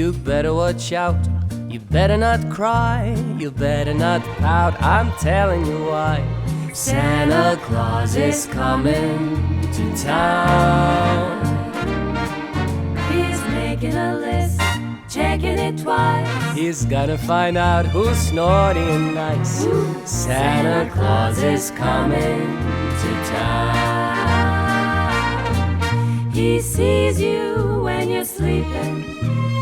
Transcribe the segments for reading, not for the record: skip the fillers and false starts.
You better watch out, you better not cry, you better not pout, I'm telling you why. Santa Claus is coming to town. He's making a list, checking it twice. He's gonna find out who's naughty and nice. Santa Claus is coming to town. He sees you when you're sleeping.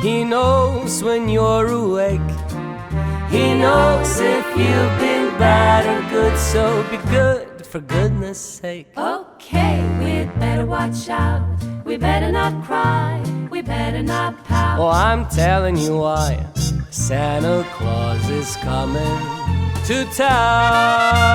He knows when you're awake. He knows if you've been bad or good, so be good for goodness sake. Okay, we'd better watch out. We better not cry, we better not pout. Oh, I'm telling you why. Santa Claus is coming to town.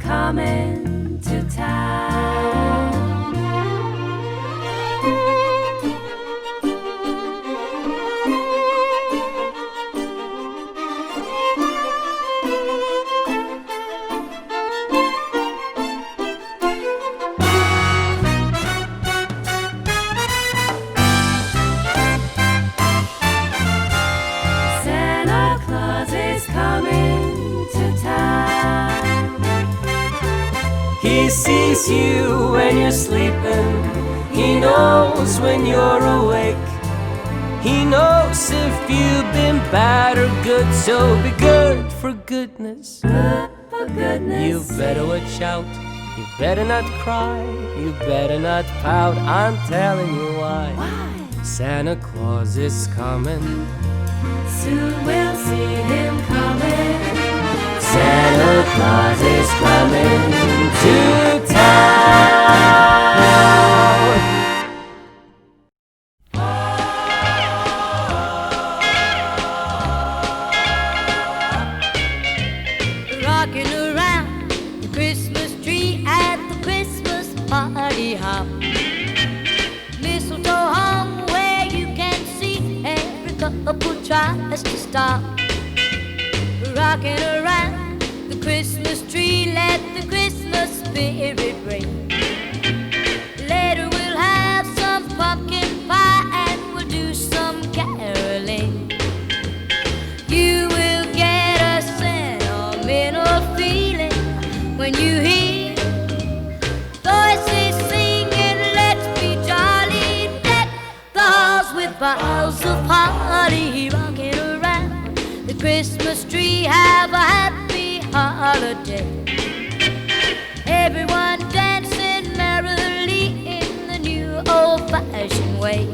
Coming to town. Santa Claus is coming to town. He sees you when you're sleeping. He knows when you're awake. He knows if you've been bad or good, so be good for goodness. Good for goodness. You better watch out. You better not cry. You better not pout. I'm telling you why. Why? Santa Claus is coming. Soon we'll see him coming. Santa Claus is coming to town. Rocking around the Christmas tree at the Christmas party hop. Mistletoe hung where you can see every couple tries to stop. Rocking around the Christmas tree, let the Christmas spirit ring. Later we'll have some pumpkin pie and we'll do some caroling. You will get a sentimental feeling when you hear voices singing, let's be jolly, deck the halls with boughs of holly. Rocking around the Christmas tree, have a happy holiday. Everyone dancing merrily in the new old-fashioned way.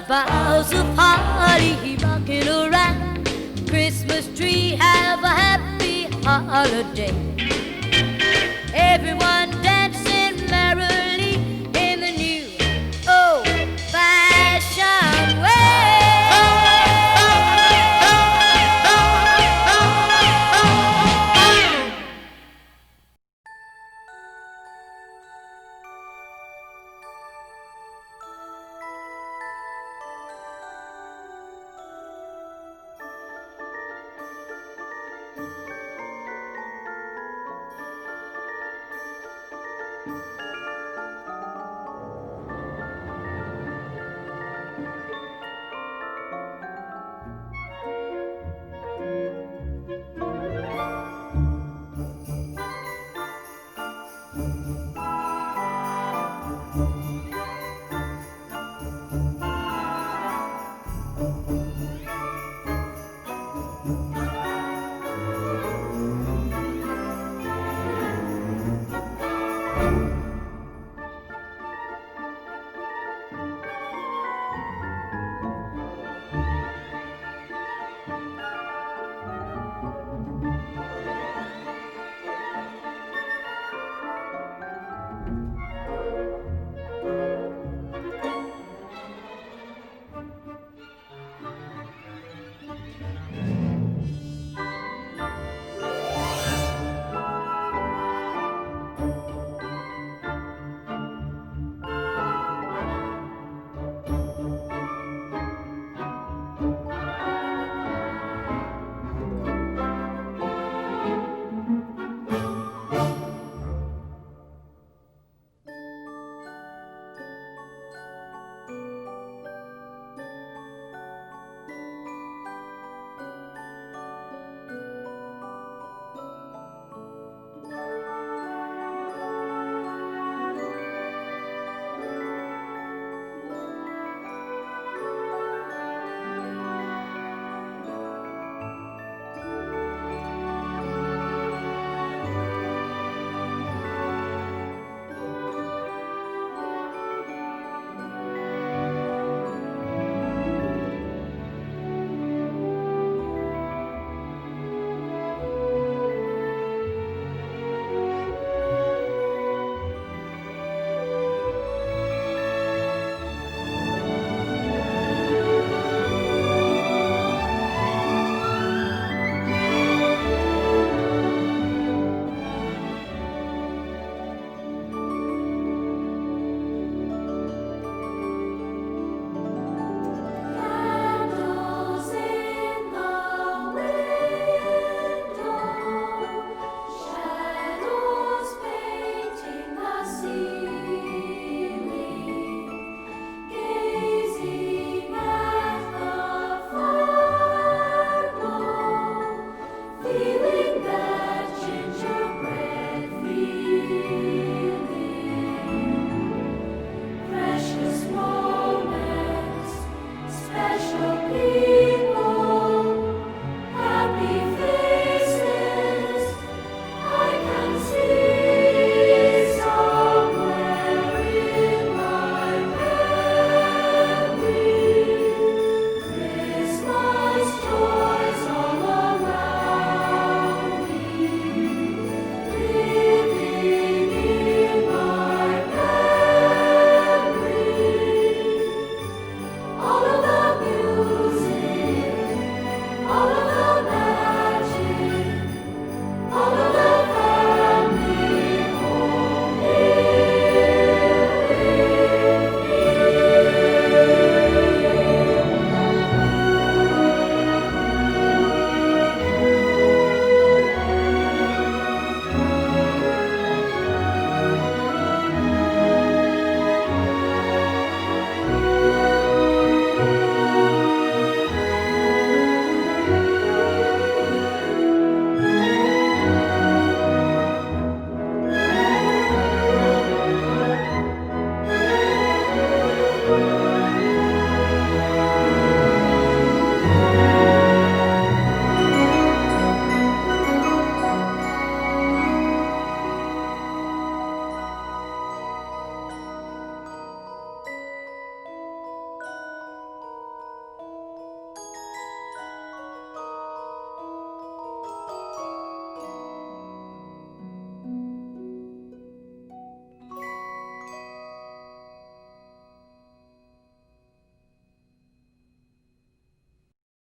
Boughs of holly, rocking around Christmas tree, have a happy holiday.